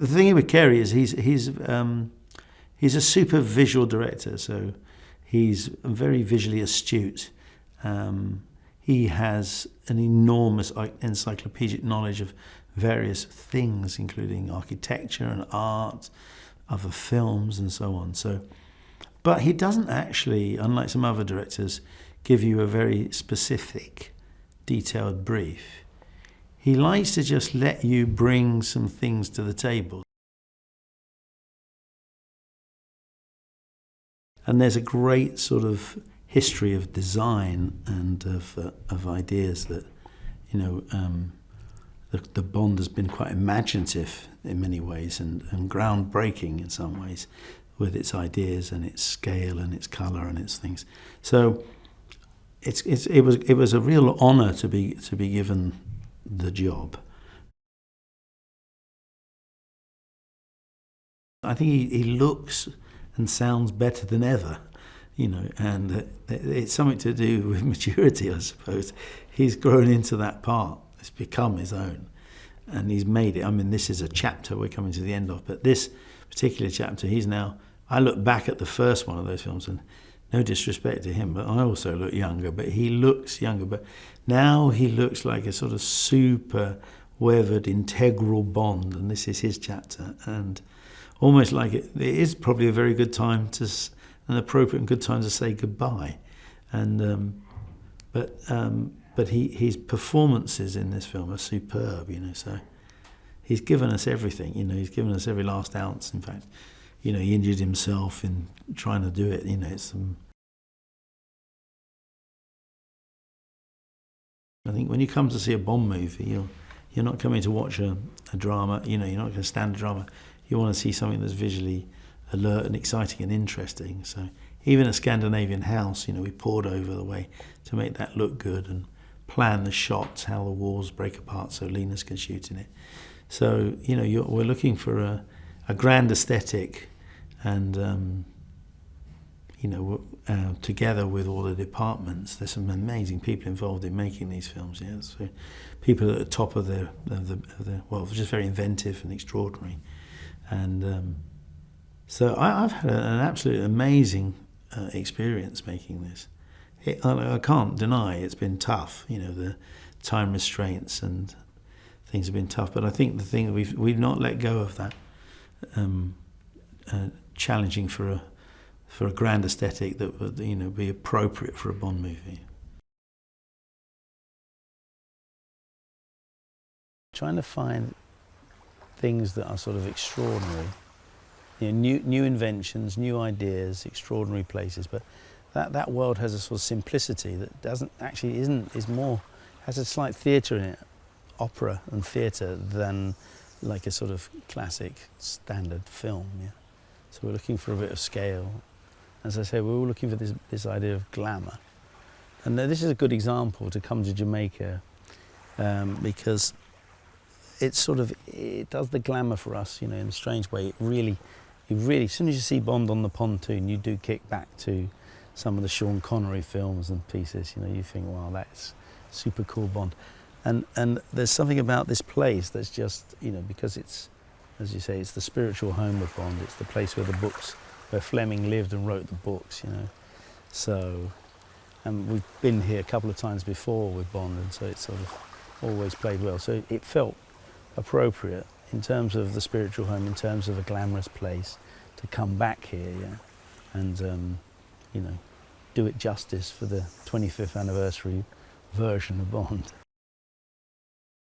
The thing with Kerry is he's a super visual director, so he's very visually astute. He has an enormous encyclopedic knowledge of various things, including architecture and art, other films and so on. But he doesn't actually, unlike some other directors, give you a very specific, detailed brief. He likes to just let you bring some things to the table. And there's a great sort of history of design and of ideas that, the Bond has been quite imaginative in many ways and groundbreaking in some ways with its ideas and its scale and its colour and its things. So it was a real honour to be given the job. I think he looks and sounds better than ever, and it's something to do with maturity, I suppose. He's grown into that part. It's become his own, and he's made it. I mean, this is a chapter we're coming to the end of, but this particular chapter, I look back at the first one of those films, and no disrespect to him, but I also look younger, but he looks younger. But now he looks like a sort of super weathered, integral Bond, and this is his chapter. And almost like it is probably a very good time an appropriate and good time to say goodbye. And but his performances in this film are superb, so he's given us everything, he's given us every last ounce. In fact, he injured himself in trying to do it, I think when you come to see a Bond movie, you're not coming to watch a drama, you're not going to stand a drama. You want to see something that's visually alert and exciting and interesting. So even a Scandinavian house, we poured over the way to make that look good and plan the shots, how the walls break apart so Linus can shoot in it. So, we're looking for a grand aesthetic and, together with all the departments, there's some amazing people involved in making these films. Yeah, so people at the top of their just very inventive and extraordinary. And so I've had an absolutely amazing experience making this. I can't deny it's been tough. The time restraints and things have been tough. But I think the thing we've not let go of that challenging for a grand aesthetic that would be appropriate for a Bond movie. Trying to find things that are sort of extraordinary, new inventions, new ideas, extraordinary places, but that world has a sort of simplicity that has a slight theatre in it, opera and theatre, than like a sort of classic standard film. Yeah. So we're looking for a bit of scale. As I say, we're all looking for this idea of glamour, and this is a good example to come to Jamaica because it does the glamour for us, in a strange way. It really, as soon as you see Bond on the pontoon, you do kick back to some of the Sean Connery films and pieces. You think, wow, that's super cool Bond. And there's something about this place that's just, because it's, as you say, it's the spiritual home of Bond. It's the place where where Fleming lived and wrote the books, So, and we've been here a couple of times before with Bond, and so it's sort of always played well. So it felt appropriate in terms of the spiritual home, in terms of a glamorous place, to come back here, and do it justice for the 25th anniversary version of Bond.